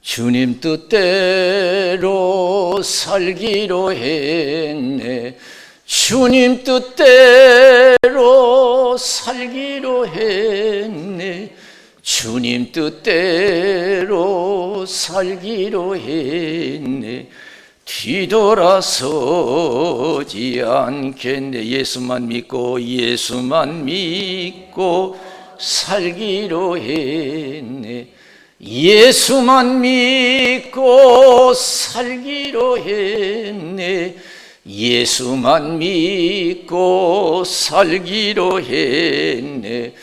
주님 뜻대로 살기로 했네. 주님 뜻대로 살기로 했네. 주님 뜻대로 살기로 했네. 뒤돌아서지 않겠네. 예수만 믿고 살기로 했네. 예수만 믿고 살기로 했네. 예수만 믿고 살기로 했네.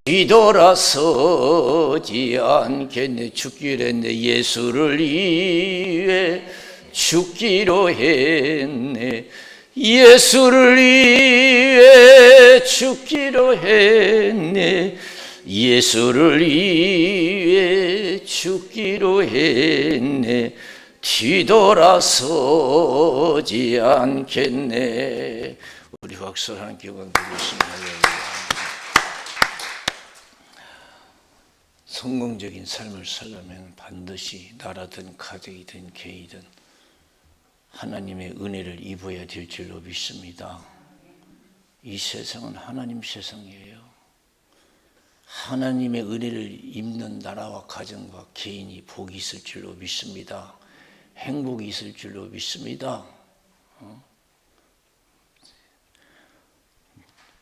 뒤돌아서지 않겠네. 죽기로 했네. 예수를 위해 죽기로 했네. 예수를 위해 죽기로 했네. 예수를 위해 죽기로 했네. 뒤돌아서지 않겠네. 우리 박수 함께 드리겠습니다. 성공적인 삶을 살려면 반드시 나라든 가정이든 개인이든 하나님의 은혜를 입어야 될 줄로 믿습니다. 이 세상은 하나님 세상이에요. 하나님의 은혜를 입는 나라와 가정과 개인이 복이 있을 줄로 믿습니다. 행복이 있을 줄로 믿습니다.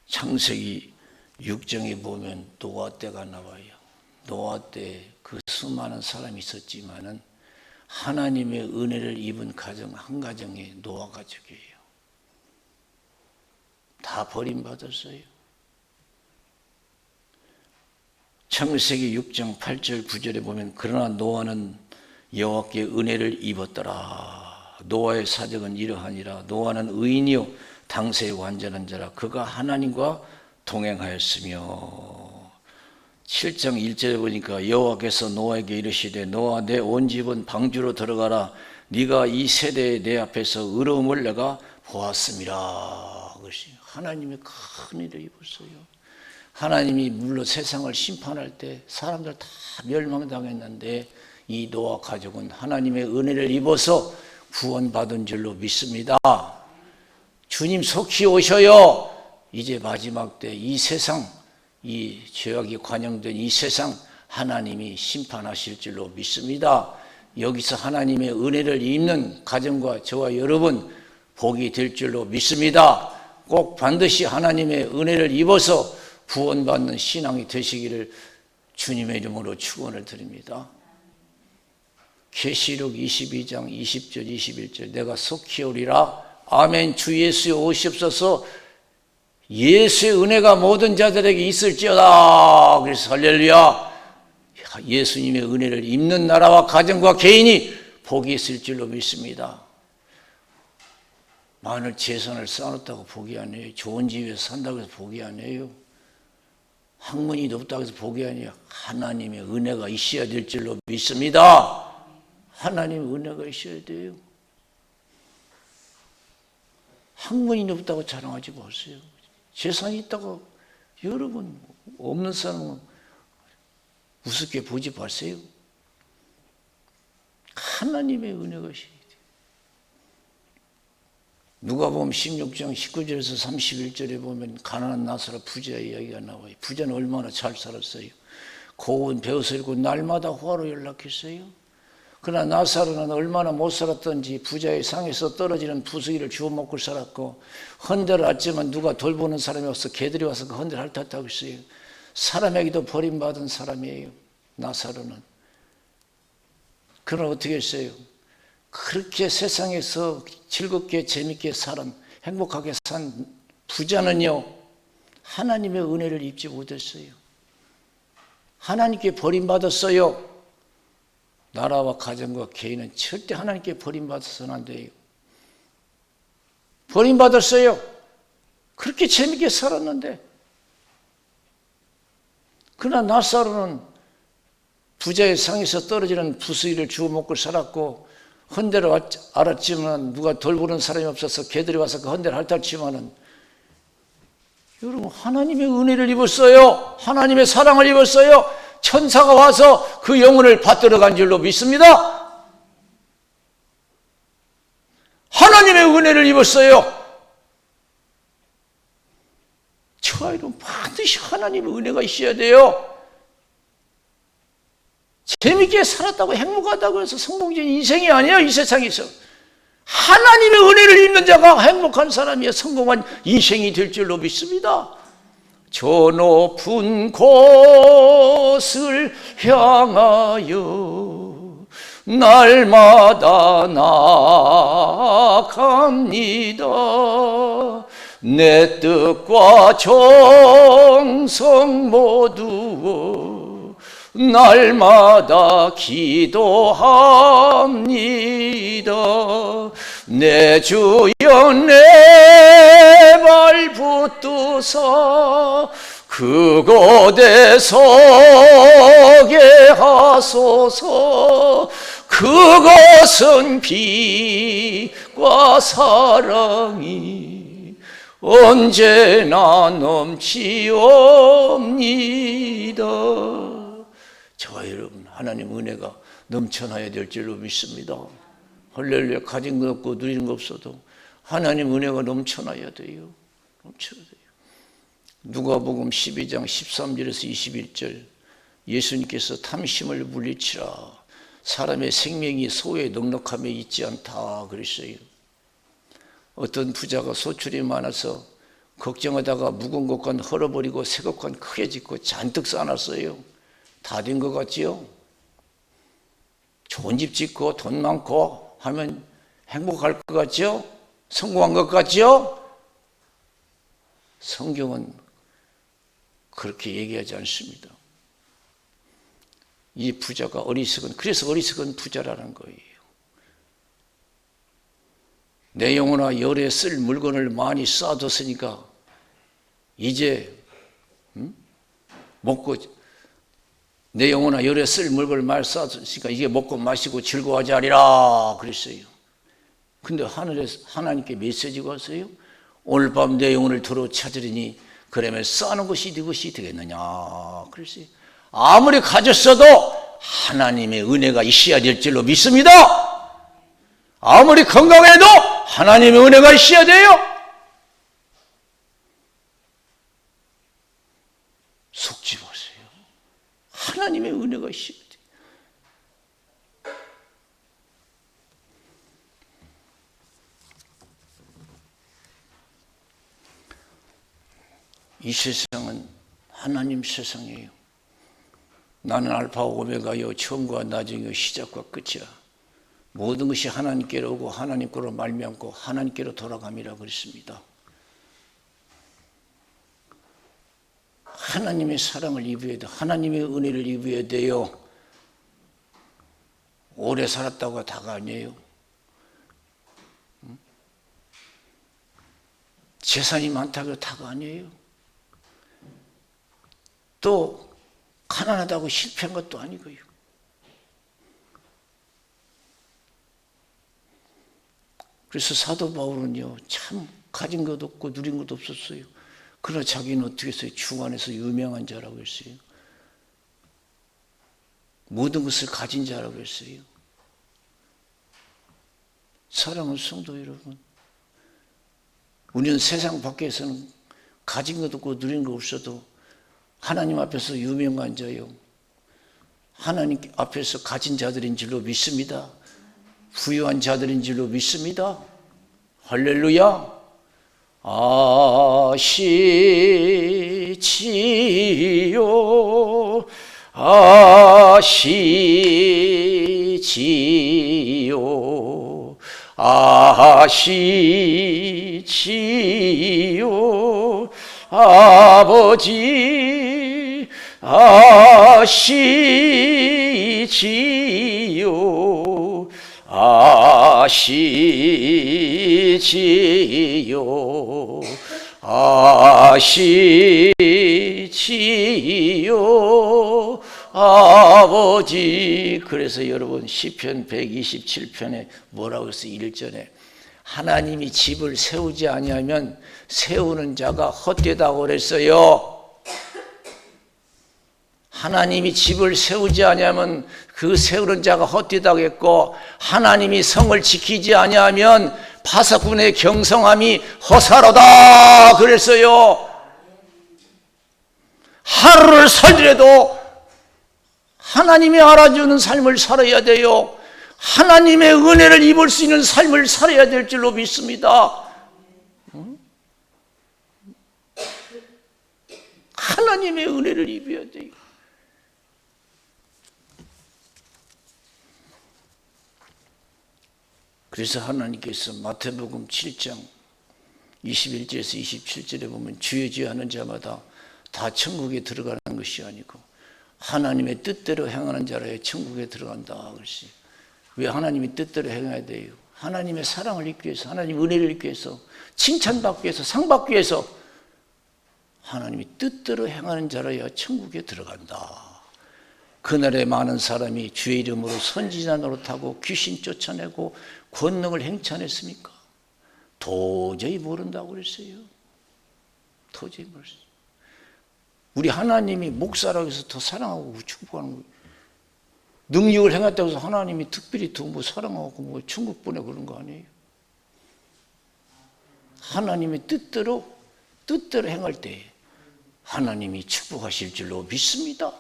창세기 6장에 보면 노아 때가 나와요. 노아 때 그 수많은 사람이 있었지만은 하나님의 은혜를 입은 가정 한 가정이 노아 가족이에요. 다 버림받았어요. 창세기 6장 8절 9절에 보면 그러나 노아는 여호와께 은혜를 입었더라. 노아의 사적은 이러하니라. 노아는 의인이요 당세에 완전한 자라. 그가 하나님과 동행하였으며. 7장 1절에 보니까 여호와께서 노아에게 이르시되 노아 내 온 집은 방주로 들어가라. 네가 이 세대에 내 앞에서 의로움을 내가 보았음이라. 그것이 하나님의 큰 일을 입었어요. 하나님이 물론 세상을 심판할 때 사람들 다 멸망당했는데 이 노아 가족은 하나님의 은혜를 입어서 구원받은 줄로 믿습니다. 주님 속히 오셔요. 이제 마지막 때 이 세상, 이 죄악이 관영된 이 세상 하나님이 심판하실 줄로 믿습니다. 여기서 하나님의 은혜를 입는 가정과 저와 여러분 복이 될 줄로 믿습니다. 꼭 반드시 하나님의 은혜를 입어서 구원받는 신앙이 되시기를 주님의 이름으로 축원을 드립니다. 계시록 22장 20절 21절 내가 속히 오리라. 아멘. 주 예수여 오시옵소서. 예수의 은혜가 모든 자들에게 있을지어다. 그래서 할렐루야. 예수님의 은혜를 입는 나라와 가정과 개인이 복이 있을 줄로 믿습니다. 많은 재산을 쌓아놨다고 복이 아니에요. 좋은 집에서 산다고 해서 복이 아니에요. 학문이 높다고 해서 복이 아니에요. 하나님의 은혜가 있어야 될 줄로 믿습니다. 하나님의 은혜가 있어야 돼요. 학문이 높다고 자랑하지 마세요. 재산이 있다고 여러분 없는 사람은 우습게 보지 마세요. 하나님의 은혜가 있어야 돼요. 누가복음 16장 19절에서 31절에 보면 가난한 나사로 부자의 이야기가 나와요. 부자는 얼마나 잘 살았어요. 고운 배옷을 입고 날마다 화로 연락했어요. 그러나 나사로는 얼마나 못 살았던지 부자의 상에서 떨어지는 부수기를 주워 먹고 살았고 헌대를 왔지만 누가 돌보는 사람이 없어 개들이 와서 그 헌대를 핥았다고 했어요. 사람에게도 버림받은 사람이에요. 나사로는. 그러나 어떻게 했어요? 그렇게 세상에서 즐겁게 재밌게 살은 행복하게 산 부자는요 하나님의 은혜를 입지 못했어요. 하나님께 버림받았어요. 나라와 가정과 개인은 절대 하나님께 버림받아서는 안 돼요. 버림받았어요. 그렇게 재밌게 살았는데. 그러나 나사로는 부자의 상에서 떨어지는 부수기를 주워 먹고 살았고 헌대를 알았지만 누가 돌보는 사람이 없어서 개들이 와서 그 헌대를 핥았지만은 여러분 하나님의 은혜를 입었어요. 하나님의 사랑을 입었어요. 천사가 와서 그 영혼을 받들어 간 줄로 믿습니다. 하나님의 은혜를 입었어요. 저 아이는 반드시 하나님의 은혜가 있어야 돼요. 재밌게 살았다고 행복하다고 해서 성공적인 인생이 아니에요. 이 세상에서 하나님의 은혜를 입는 자가 행복한 사람이야. 성공한 인생이 될 줄로 믿습니다. 저 높은 곳을 향하여 날마다 나아갑니다. 내 뜻과 정성 모두 날마다 기도합니다. 내 주여 내 발 붙드사 그곳에 서게 하소서. 그것은 빛과 사랑이 언제나 넘치옵니다. 저와 여러분, 하나님 은혜가 넘쳐나야 될 줄로 믿습니다. 할렐루야. 가진 것 없고 누리는 것 없어도 하나님 은혜가 넘쳐나야 돼요. 넘쳐야 돼요. 누가복음 12장 13절에서 21절, 예수님께서 탐심을 물리치라 사람의 생명이 소에 넉넉함에 있지 않다 그랬어요. 어떤 부자가 소출이 많아서 걱정하다가 묵은 것간 헐어버리고 새 것간 크게 짓고 잔뜩 쌓아놨어요. 다 된 것 같지요? 좋은 집 짓고 돈 많고 하면 행복할 것 같죠? 성공한 것 같죠? 성경은 그렇게 얘기하지 않습니다. 이 부자가 그래서 어리석은 부자라는 거예요. 내 영혼아 열에 쓸 물건을 많이 쌓아뒀으니까 이제 먹고, 내 영혼아 열에 쓸 물건을 많이 쌓아뒀으니까 이게 먹고 마시고 즐거워하지 않으리라 그랬어요. 근데 하늘에서 하나님께 메시지가 왔어요. 오늘 밤 내 영혼을 도로 찾으리니 그러면 쌓는 것이 네 것이 되겠느냐 그랬어요. 아무리 가졌어도 하나님의 은혜가 있어야 될 줄로 믿습니다. 아무리 건강해도 하나님의 은혜가 있어야 돼요. 속지 마세요. 하나님의 은혜가 있어야 돼요. 이 세상은 하나님 세상이에요. 나는 알파와 오메가요 처음과 나중이요 시작과 끝이야. 모든 것이 하나님께로 오고 하나님께로 말미암고 하나님께로 돌아감이라 그랬습니다. 하나님의 사랑을 입어야 돼요. 하나님의 은혜를 입어야 돼요. 오래 살았다고 다가 아니에요. 재산이 많다고 다가 아니에요. 또 가난하다고 실패한 것도 아니고요. 그래서 사도 바울은요, 참 가진 것도 없고 누린 것도 없었어요. 그러나 자기는 어떻게 했어요? 주 안에서 유명한 자라고 했어요. 모든 것을 가진 자라고 했어요. 사랑하는 성도 여러분, 우리는 세상 밖에서는 가진 것도 없고 누린 것 없어도 하나님 앞에서 유명한 자요, 하나님 앞에서 가진 자들인 줄로 믿습니다. 부유한 자들인 줄로 믿습니다. 할렐루야. 아시지요 아시지요 아시지요 아버지 아시지요 아시지요 아시지요 아버지. 그래서 여러분 시편 127편에 뭐라고 했어요? 1절에 하나님이 집을 세우지 아니하면 세우는 자가 헛되다고 그랬어요. 하나님이 집을 세우지 아니하면 그 세우는 자가 헛되다겠고, 하나님이 성을 지키지 아니하면 바사군의 경성함이 허사로다 그랬어요. 하루를 살더라도 하나님이 알아주는 삶을 살아야 돼요. 하나님의 은혜를 입을 수 있는 삶을 살아야 될 줄로 믿습니다. 하나님의 은혜를 입어야 돼요. 그래서 하나님께서 마태복음 7장 21절에서 27절에 보면 주의 주의 하는 자마다 다 천국에 들어가는 것이 아니고 하나님의 뜻대로 행하는 자라야 천국에 들어간다. 그랬어요. 왜 하나님의 뜻대로 행해야 돼요? 하나님의 사랑을 입기 위해서, 하나님의 은혜를 입기 위해서, 칭찬받기 위해서, 상받기 위해서 하나님의 뜻대로 행하는 자라야 천국에 들어간다. 그날에 많은 사람이 주의 이름으로 선지자 노릇하고 귀신 쫓아내고 권능을 행차했습니까? 도저히 모른다고 그랬어요. 도저히 모르겠어요. 우리 하나님이 목사라고 해서 더 사랑하고 축복하는 거예요. 능력을 행했다고 해서 하나님이 특별히 더 뭐 사랑하고 뭐 천국 보내 그런 거 아니에요. 하나님의 뜻대로 행할 때 하나님이 축복하실 줄로 믿습니다.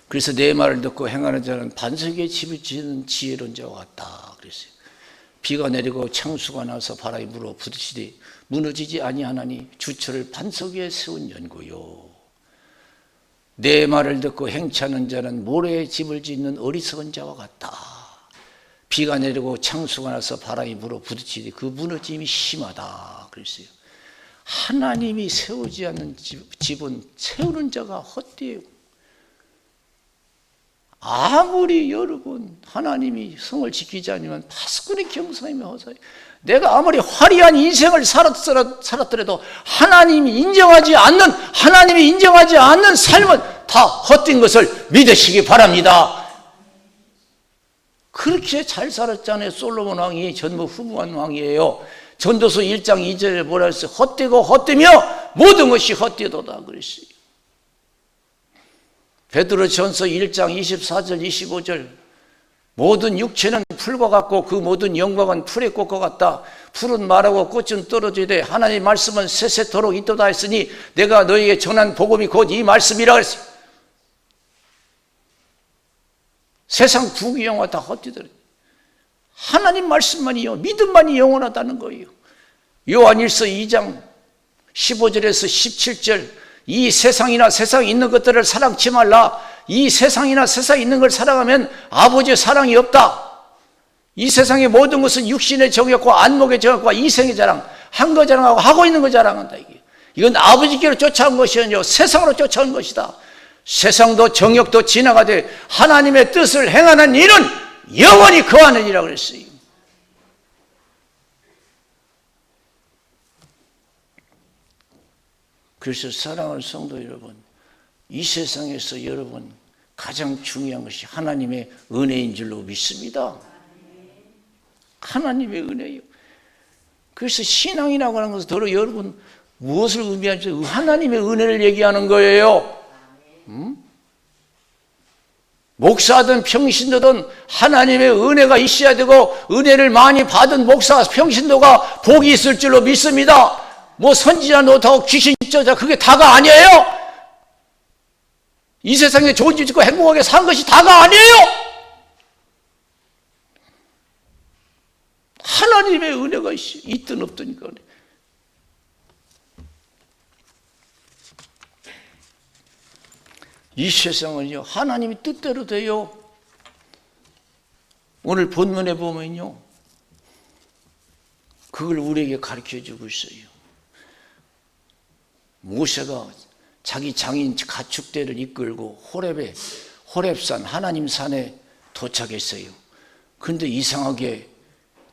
그래서 내 말을 듣고 행하는 자는 반석에 집을 지은 지혜로운 자와 같다 그랬어요. 비가 내리고 창수가 나서 바람이 불어 부딪히되 무너지지 아니하나니 주처를 반석 위에 세운 연고요. 내 말을 듣고 행차하는 자는 모래에 집을 짓는 어리석은 자와 같다. 비가 내리고 창수가 나서 바람이 불어 부딪히되 그 무너짐이 심하다 그랬어요. 하나님이 세우지 않는 집은 세우는 자가 헛되요. 아무리 여러분 하나님이 성을 지키지 않으면 파수꾼의 경성이면 허사예요. 내가 아무리 화려한 인생을 살았더라도 하나님이 인정하지 않는 삶은 다 헛된 것을 믿으시기 바랍니다. 그렇게 잘 살았잖아요. 솔로몬 왕이 전부 후무한 왕이에요. 전도서 1장 2절에 뭐라 했어요? 헛되고 헛되며 모든 것이 헛되도다 그랬어요. 베드로전서 1장 24절 25절 모든 육체는 풀과 같고 그 모든 영광은 풀의 꽃과 같다. 풀은 마르고 꽃은 떨어지되 하나님의 말씀은 세세토록 있도다 했으니 내가 너희에게 전한 복음이 곧 이 말씀이라 그랬어요. 세상 부귀영화 다 헛되더라. 하나님 말씀만이 믿음만이 영원하다는 거예요. 요한일서 2장 15절에서 17절 이 세상이나 세상에 있는 것들을 사랑치 말라. 이 세상이나 세상에 있는 걸 사랑하면 아버지의 사랑이 없다. 이 세상의 모든 것은 육신의 정욕과 안목의 정욕과 이생의 자랑, 한 거 자랑하고 하고 있는 거 자랑한다. 이건 아버지께로 쫓아온 것이 아니요 세상으로 쫓아온 것이다. 세상도 정욕도 지나가되 하나님의 뜻을 행하는 일은 영원히 거하느니라 그랬어요. 그래서 사랑하는 성도 여러분, 이 세상에서 여러분 가장 중요한 것이 하나님의 은혜인 줄로 믿습니다. 하나님의 은혜요. 그래서 신앙이라고 하는 것은 더러 여러분 무엇을 의미하는지 하나님의 은혜를 얘기하는 거예요. 목사든 평신도든 하나님의 은혜가 있어야 되고 은혜를 많이 받은 목사 평신도가 복이 있을 줄로 믿습니다. 뭐 선지자 노릇하고 귀신 쫓아 그게 다가 아니에요. 이 세상에 좋은 집 짓고 행복하게 산 것이 다가 아니에요. 하나님의 은혜가 있든 없든 간에 이 세상은요 하나님이 뜻대로 돼요. 오늘 본문에 보면요 그걸 우리에게 가르쳐주고 있어요. 모세가 자기 장인 가축대를 이끌고 호렙산 하나님 산에 도착했어요. 그런데 이상하게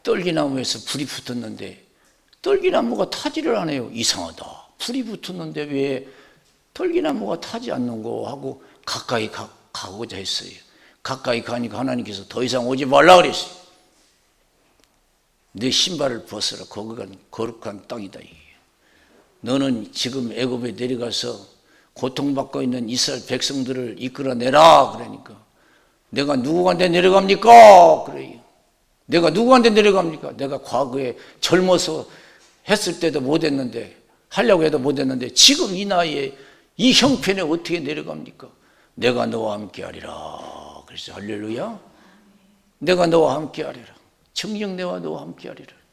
떨기나무에서 불이 붙었는데 떨기나무가 타지를 안 해요. 이상하다. 불이 붙었는데 왜 떨기나무가 타지 않는 거 하고 가까이 가고자 했어요. 가까이 가니까 하나님께서 더 이상 오지 말라 그랬어요. 내 신발을 벗어라. 거기가 거룩한 땅이다. 너는 지금 애굽에 내려가서 고통받고 있는 이스라엘 백성들을 이끌어내라. 그러니까 내가 누구한테 내려갑니까? 그래요. 내가 누구한테 내려갑니까? 내가 과거에 젊어서 했을 때도 못했는데, 하려고 해도 못했는데 지금 이 나이에 이 형편에 어떻게 내려갑니까? 내가 너와 함께하리라. 그래서 할렐루야. 내가 너와 함께하리라. 정녕 내와 너와 함께하리라.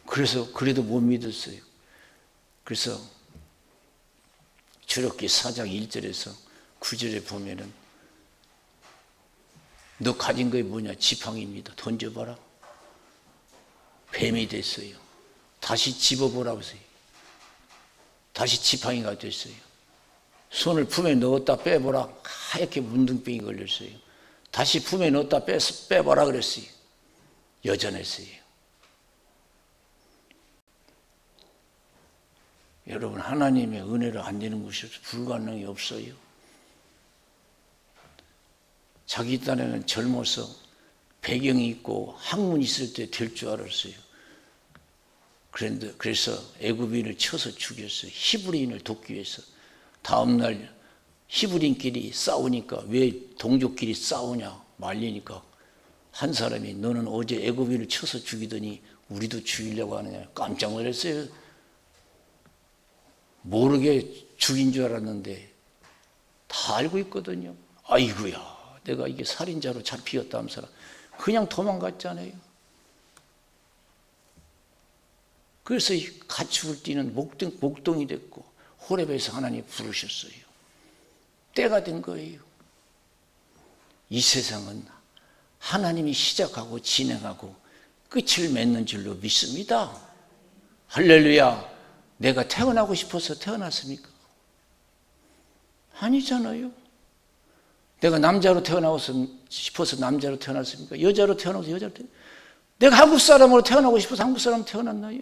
그래서 그래도 못 믿었어요. 그래서 출애굽기 4장 1절에서 9절에 보면은 너 가진 게 뭐냐? 지팡이입니다. 던져봐라. 뱀이 됐어요. 다시 집어보라고 했어요. 다시 지팡이가 됐어요. 손을 품에 넣었다 빼보라. 하얗게 문둥병이 걸렸어요. 다시 품에 넣었다 빼봐라 그랬어요. 여전했어요. 여러분, 하나님의 은혜를 안 되는 것이 불가능이 없어요. 자기 딴에는 젊어서 배경이 있고 학문이 있을 때 될 줄 알았어요. 그런데 그래서 애굽인을 쳐서 죽였어요. 히브리인을 돕기 위해서. 다음날 히브리인끼리 싸우니까, 왜 동족끼리 싸우냐 말리니까 한 사람이 너는 어제 애굽인을 쳐서 죽이더니 우리도 죽이려고 하느냐. 깜짝 놀랐어요. 모르게 죽인 줄 알았는데 다 알고 있거든요. 아이고야, 내가 이게 살인자로 잡히었다면서 그냥 도망갔잖아요. 그래서 이 가축을 띠는 목동이 됐고 호렙에서 하나님이 부르셨어요. 때가 된 거예요. 이 세상은 하나님이 시작하고 진행하고 끝을 맺는 줄로 믿습니다. 할렐루야. 내가 태어나고 싶어서 태어났습니까? 아니잖아요. 내가 남자로 태어나고 싶어서 남자로 태어났습니까? 여자로 태어나서 여자로 태어났습니까? 내가 한국 사람으로 태어나고 싶어서 한국 사람으로 태어났나요?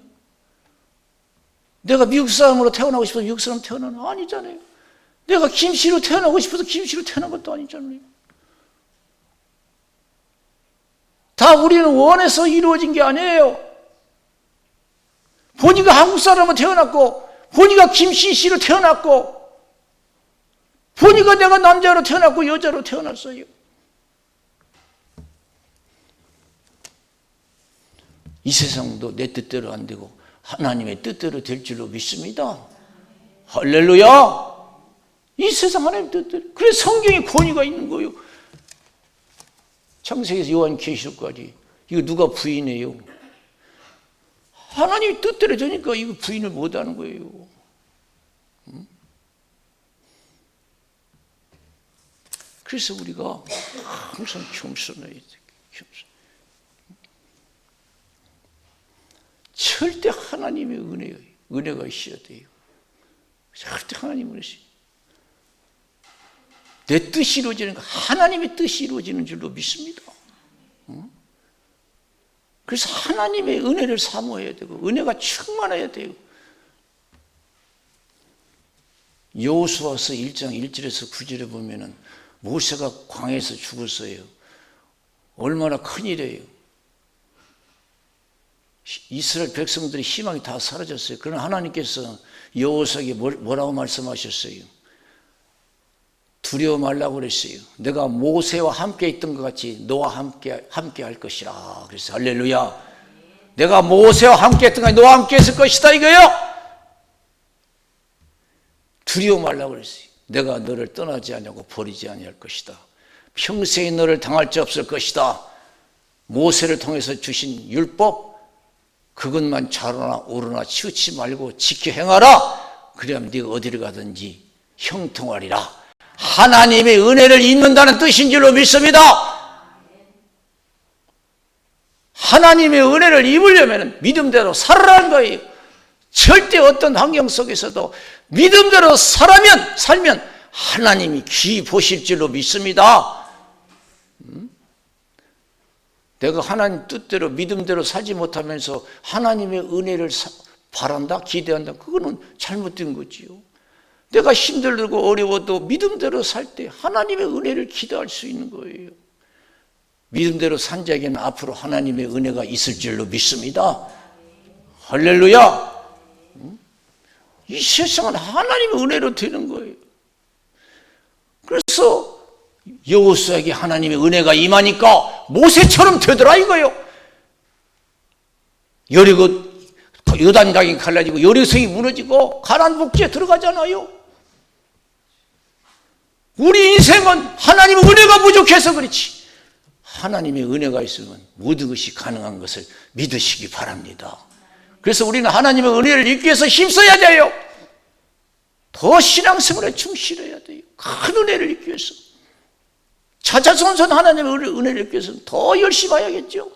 내가 미국 사람으로 태어나고 싶어서 미국 사람으로 태어났나요? 아니잖아요. 내가 김씨로 태어나고 싶어서 김씨로 태어난 것도 아니잖아요. 다 우리는 원해서 이루어진 게 아니에요. 본이가 한국 사람으로 태어났고, 본이가 김씨로 태어났고, 본이가 내가 남자로 태어났고 여자로 태어났어요. 이 세상도 내 뜻대로 안 되고 하나님의 뜻대로 될 줄로 믿습니다. 할렐루야. 이 세상 하나님 뜻대로. 그래서 성경에 권위가 있는 거예요. 창세기에서 요한계시록까지 이거 누가 부인해요? 하나님이 뜻대로 되니까 이거 부인을 못하는 거예요. 그래서 우리가 항상 겸손해야 돼요. 절대 하나님의 은혜가 있어야 돼요. 절대 하나님의 은혜가 있어요. 내 뜻이 이루어지는 거, 하나님의 뜻이 이루어지는 줄로 믿습니다. 그래서 하나님의 은혜를 사모해야 되고 은혜가 충만해야 돼요. 여호수아서 1장 1절에서 9절에 보면은 모세가 광야에서 죽었어요. 얼마나 큰일이에요. 이스라엘 백성들의 희망이 다 사라졌어요. 그러나 하나님께서 여호수아에게 뭐라고 말씀하셨어요? 두려워 말라고 그랬어요. 내가 모세와 함께 있던 것 같이 너와 함께 할 것이라. 그래서 할렐루야. 내가 모세와 함께 했던 것 같이 너와 함께 했을 것이다 이거요. 두려워 말라고 그랬어요. 내가 너를 떠나지 않냐고 버리지 아니할 것이다. 평생에 너를 당할 자 없을 것이다. 모세를 통해서 주신 율법 그것만 잘하나 오르나 치우치 말고 지켜 행하라. 그래야만 네가 어디를 가든지 형통하리라. 하나님의 은혜를 입는다는 뜻인 줄로 믿습니다. 하나님의 은혜를 입으려면 믿음대로 살아라는 거예요. 절대 어떤 환경 속에서도 믿음대로 살면 하나님이 귀히 보실 줄로 믿습니다. 내가 하나님 뜻대로 믿음대로 살지 못하면서 하나님의 은혜를 바란다, 기대한다. 그거는 잘못된 거지요. 내가 힘들고 어려워도 믿음대로 살 때 하나님의 은혜를 기대할 수 있는 거예요. 믿음대로 산 자에게는 앞으로 하나님의 은혜가 있을 줄로 믿습니다. 할렐루야. 이 세상은 하나님의 은혜로 되는 거예요. 그래서 여호수아에게 하나님의 은혜가 임하니까 모세처럼 되더라 이거요. 여리고 요단강이 갈라지고 여리고성이 무너지고 가나안 복지에 들어가잖아요. 우리 인생은 하나님의 은혜가 부족해서 그렇지, 하나님의 은혜가 있으면 모든 것이 가능한 것을 믿으시기 바랍니다. 그래서 우리는 하나님의 은혜를 잊기 위해서 힘써야 돼요. 더 신앙생활에 충실해야 돼요. 큰 은혜를 잊기 위해서. 차차선선 하나님의 은혜를 잊기 위해서는 더 열심히 해야겠죠.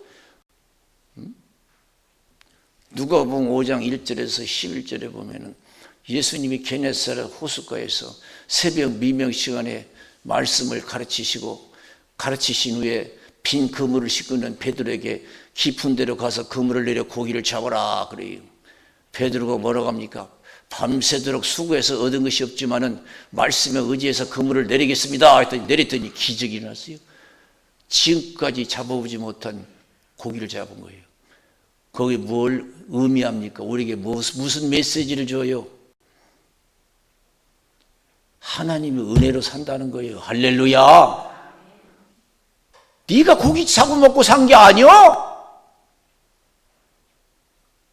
누가복음 5장 1절에서 11절에 보면은 예수님이 게네사렛 호숫가에서 새벽 미명 시간에 말씀을 가르치신 후에 빈 그물을 싣고 있는 베드로에게 깊은 데로 가서 그물을 내려 고기를 잡아라 그래요. 베드로가 뭐라고 합니까? 밤새도록 수고해서 얻은 것이 없지만은 말씀에 의지해서 그물을 내리겠습니다 내렸더니 기적이 일어났어요. 지금까지 잡아보지 못한 고기를 잡은 거예요. 거기 뭘 의미합니까? 우리에게 무슨 메시지를 줘요? 하나님의 은혜로 산다는 거예요. 할렐루야. 네가 고기 잡아먹고 산 게 아니야.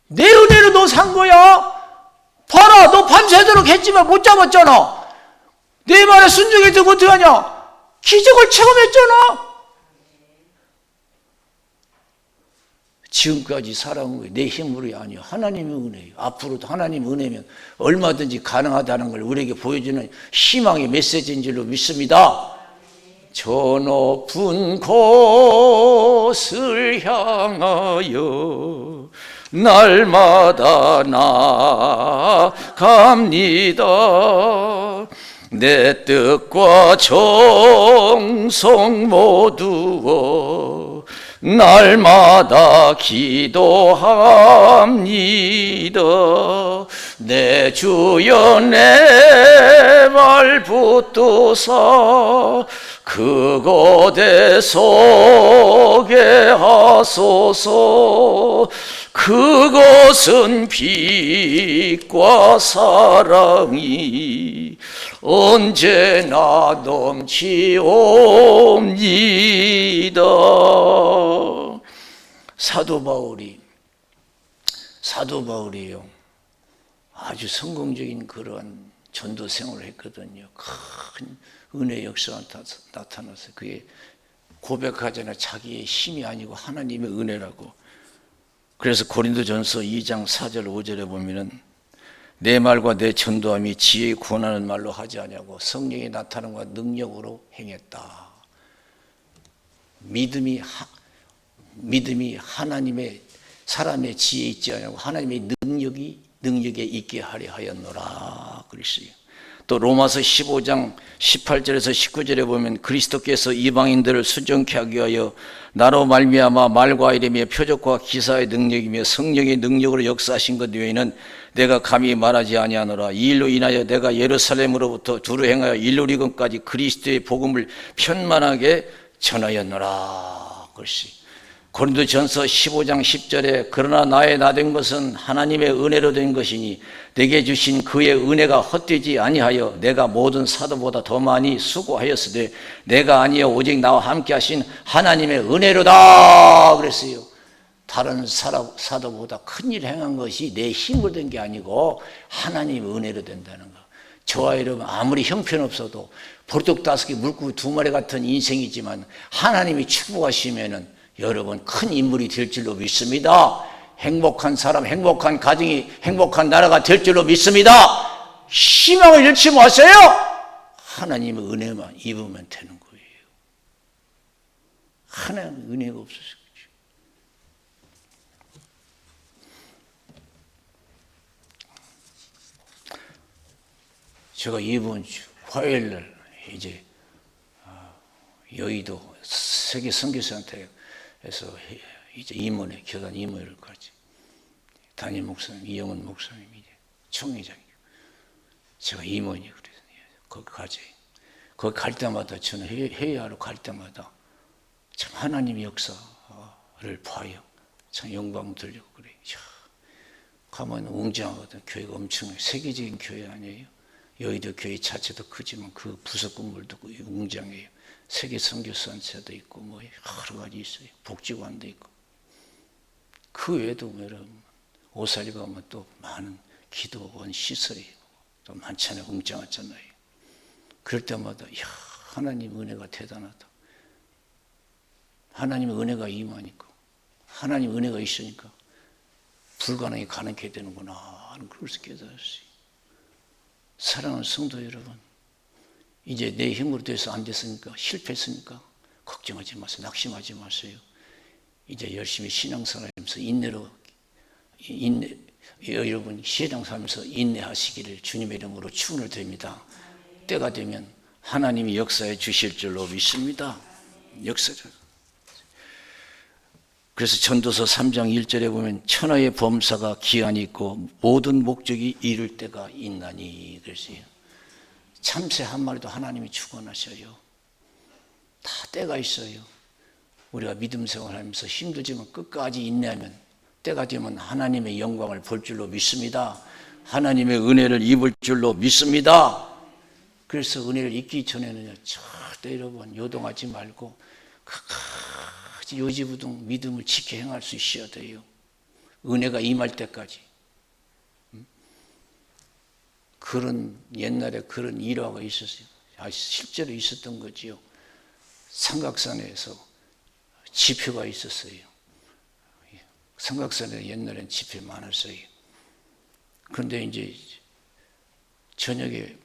내 은혜로 너 산 거야. 봐라, 너 밤새도록 했지만 못 잡았잖아. 내 말에 순종해도 어떡하냐? 기적을 체험했잖아. 지금까지 살아온 거예요. 내 힘으로 아니요, 하나님의 은혜예요. 앞으로도 하나님의 은혜면 얼마든지 가능하다는 걸 우리에게 보여주는 희망의 메시지인 줄로 믿습니다. 저 높은 곳을 향하여 날마다 나아갑니다. 내 뜻과 정성 모두어 날마다 기도합니다. 내 주여 내 발 붙드사 그곳에 서게 하소서. 그것은 빛과 사랑이 언제나 넘치옵니다. 사도 바울이요, 아주 성공적인 그런 전도 생활을 했거든요. 큰 은혜 역사가 나타나서 그게 고백하잖아요. 자기의 힘이 아니고 하나님의 은혜라고. 그래서 고린도전서 2장 4절 5절에 보면은 내 말과 내 전도함이 지혜의 구원하는 말로 하지 아니하고 성령의 나타남과 능력으로 행했다. 믿음이 하나님의 사람의 지혜에 있지 아니하고 하나님의 능력에 있게 하려 하였노라 그랬어요. 또 로마서 15장 18절에서 19절에 보면 그리스도께서 이방인들을 순종케 하기 위하여 나로 말미암아 말과 이름의 표적과 기사의 능력이며 성령의 능력으로 역사하신 것 외에는 내가 감히 말하지 아니하노라. 이 일로 인하여 내가 예루살렘으로부터 두루 행하여 일루리건까지 그리스도의 복음을 편만하게 전하였노라. 그것이 고린도전서 15장 10절에 그러나 나의 나된 것은 하나님의 은혜로 된 것이니 내게 주신 그의 은혜가 헛되지 아니하여 내가 모든 사도보다 더 많이 수고하였으되 내가 아니여 오직 나와 함께 하신 하나님의 은혜로다 그랬어요. 다른 사도보다 큰 일을 행한 것이 내 힘으로 된 게 아니고 하나님의 은혜로 된다는 거. 저와 여러분 아무리 형편없어도 보리떡 5개 물고기 2마리 같은 인생이지만 하나님이 축복하시면은 여러분 큰 인물이 될 줄로 믿습니다. 행복한 사람, 행복한 가정이 행복한 나라가 될 줄로 믿습니다. 희망을 잃지 마세요. 하나님의 은혜만 입으면 되는 거예요. 하나님의 은혜가 없어서 그렇죠. 제가 이번 주 화요일날 이제 여의도 세계 선교센터에서 이제 임원회, 교단 임원회를 가지. 담임 목사님, 이영은 목사님이 이제 총회장이고, 제가 임원이 그래서 거기 가지. 거기 갈 때마다 저는 회의하러 갈 때마다 참 하나님의 역사를 봐요. 참 영광 들리고 그래요. 가면 웅장하거든. 교회가 엄청 세계적인 교회 아니에요. 여의도 교회 자체도 크지만 그 부속 건물도 웅장해요. 세계 선교사도 있고 뭐 여러 가지 있어요. 복지관도 있고. 그 외에도 여러분 오사리 가면 또 많은 기도원 시설이 또 많잖아요. 웅장하잖아요. 그럴 때마다 이야, 하나님 은혜가 대단하다. 하나님의 은혜가 임하니까, 하나님 은혜가 있으니까 불가능이 가능하게 되는구나 하는 그것을 깨달았어요. 사랑하는 성도 여러분, 이제 내 힘으로 돼서 안 됐으니까, 실패했으니까 걱정하지 마세요. 낙심하지 마세요. 이제 열심히 신앙생활하면서 여러분 신앙생활하면서 인내하시기를 주님의 이름으로 축원을 드립니다. 때가 되면 하나님이 역사해 주실 줄로 믿습니다. 역사죠. 그래서 전도서 3장 1절에 보면 천하의 범사가 기한이 있고 모든 목적이 이룰 때가 있나니 그랬어요. 참새 한 마리도 하나님이 축원하셔요. 다 때가 있어요. 우리가 믿음 생활하면서 힘들지만 끝까지 인내하면 때가 되면 하나님의 영광을 볼 줄로 믿습니다. 하나님의 은혜를 입을 줄로 믿습니다. 그래서 은혜를 입기 전에는 절대 여러분 요동하지 말고 끝까지 요지부동 믿음을 지켜 행할 수 있어야 돼요. 은혜가 임할 때까지. 그런 옛날에 그런 일화가 있었어요. 실제로 있었던 거지요. 삼각산에서 지표가 있었어요. 삼각산에 옛날엔 지표 많았어요. 그런데 이제 저녁에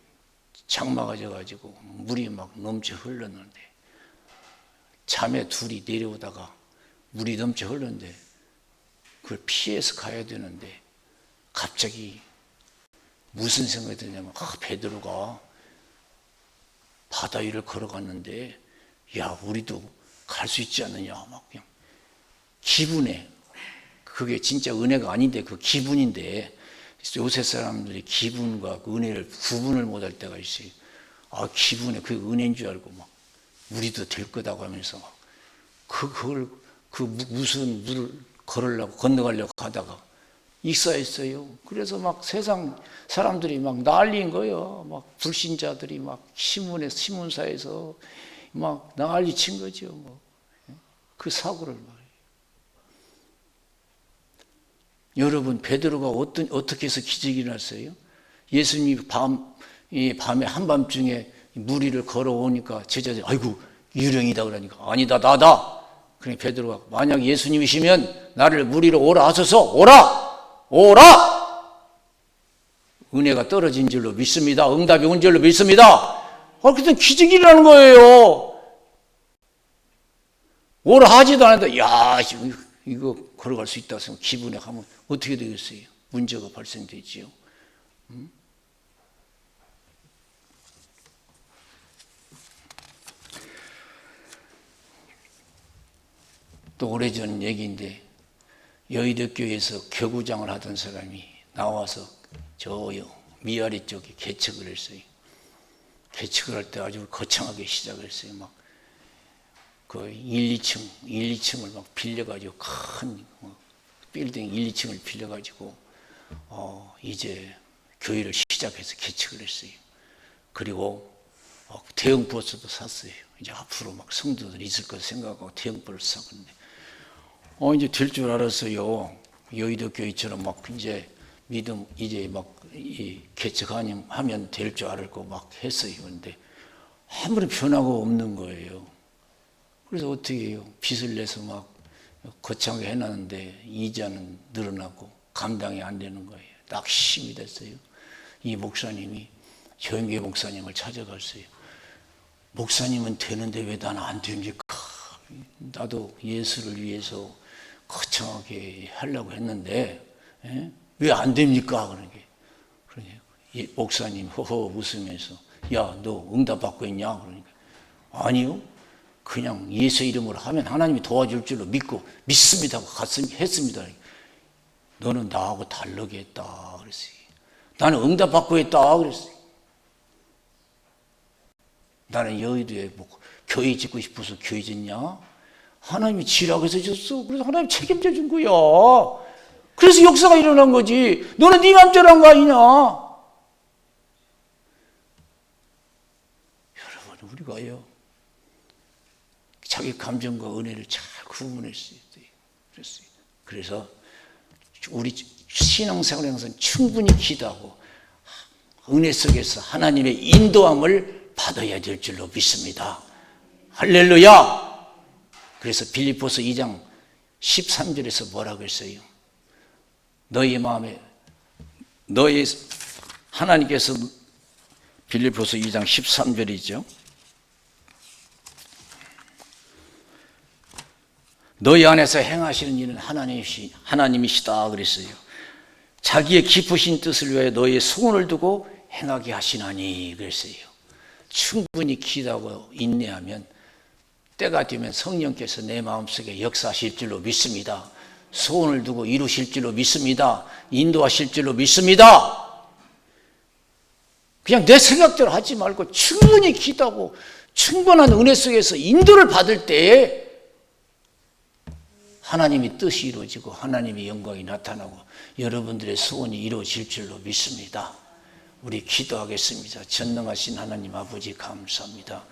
장마가 져가지고 물이 막 넘쳐 흘렀는데 자매 둘이 내려오다가 물이 넘쳐 흘렀는데 그걸 피해서 가야 되는데 갑자기 무슨 생각이 드냐면 베드로가 바다 위를 걸어갔는데 야 우리도 갈 수 있지 않느냐 막 그냥 기분에 그게 진짜 은혜가 아닌데 그 기분인데 요새 사람들이 기분과 그 은혜를 구분을 못할 때가 있어요. 기분에 그게 은혜인 줄 알고 막 우리도 될 거다고 하면서 무슨 물을 건너가려고 하다가 익사했어요. 그래서 막 세상 사람들이 막 난리인 거예요. 막 불신자들이 막 신문사에서 막 난리 친 거죠. 뭐. 그 사고를 말이에요. 여러분 베드로가 어떻게 해서 기적이 일어났어요? 예수님이 밤에 한밤중에 물 위를 걸어오니까 제자들이 아이고 유령이다 그러니까 아니다 나다. 그러니까 베드로가 만약 예수님이시면 나를 물 위로 오라 하소서. 오라! 은혜가 떨어진 줄로 믿습니다. 응답이 온 줄로 믿습니다. 그때 기적이 일어나는 거예요. 오라 하지도 않았는데 야 이거 걸어갈 수 있다 생각 기분에 하면 어떻게 되겠어요? 문제가 발생되지요. 또 오래전 얘기인데 여의도 교회에서 교구장을 하던 사람이 나와서 저 미아리 쪽에 개척을 했어요. 개척을 할 때 아주 거창하게 시작을 했어요. 막 그 1, 2층을 막 빌려가지고 큰 빌딩 1, 2층을 빌려가지고 이제 교회를 시작해서 개척을 했어요. 그리고 대형 버스도 샀어요. 이제 앞으로 막 성도들이 있을 거 생각하고 대형 버스 샀는데 이제 될 줄 알았어요. 여의도 교회처럼 막 이제 믿음 이제 막 개척하면 될 줄 알고 막 했어요. 그런데 아무런 변화가 없는 거예요. 그래서 어떻게 해요? 빚을 내서 막 거창하게 해놨는데 이자는 늘어나고 감당이 안 되는 거예요. 낙심이 됐어요. 이 목사님이 조영계 목사님을 찾아갔어요. 목사님은 되는데 왜 나는 안 됩니까? 나도 예수를 위해서 거창하게 하려고 했는데 왜 안 됩니까? 그러니까 목사님 허허 웃으면서 야 너 응답 받고 있냐? 그러니까 아니요. 그냥 예수 이름으로 하면 하나님이 도와줄 줄로 믿고 믿습니다 하고 했습니다. 너는 나하고 다르게 했다 그랬어요. 나는 응답 받고 했다 그랬어요. 나는 여의도에 뭐 교회 짓고 싶어서 교회 짓냐? 하나님이 지라고 해서 줬어. 그래서 하나님 책임져 준 거야. 그래서 역사가 일어난 거지. 너는 네 맘대로 한 거 아니냐? 여러분, 우리가요, 자기 감정과 은혜를 잘 구분했어야 돼요. 그래서 우리 신앙생활에서는 충분히 기도하고 은혜 속에서 하나님의 인도함을 받아야 될 줄로 믿습니다. 할렐루야! 그래서 빌립보서 2장 13절에서 뭐라고 했어요? 너희 마음에 너희 하나님께서 빌립보서 2장 13절이죠. 너희 안에서 행하시는 일은 하나님이시다 그랬어요. 자기의 깊으신 뜻을 위하여 너희의 소원을 두고 행하게 하시나니 그랬어요. 충분히 기도하고 인내하면 때가 되면 성령께서 내 마음속에 역사하실 줄로 믿습니다. 소원을 두고 이루실 줄로 믿습니다. 인도하실 줄로 믿습니다. 그냥 내 생각대로 하지 말고 충분히 기도하고 충분한 은혜 속에서 인도를 받을 때에 하나님의 뜻이 이루어지고 하나님의 영광이 나타나고 여러분들의 소원이 이루어질 줄로 믿습니다. 우리 기도하겠습니다. 전능하신 하나님 아버지 감사합니다.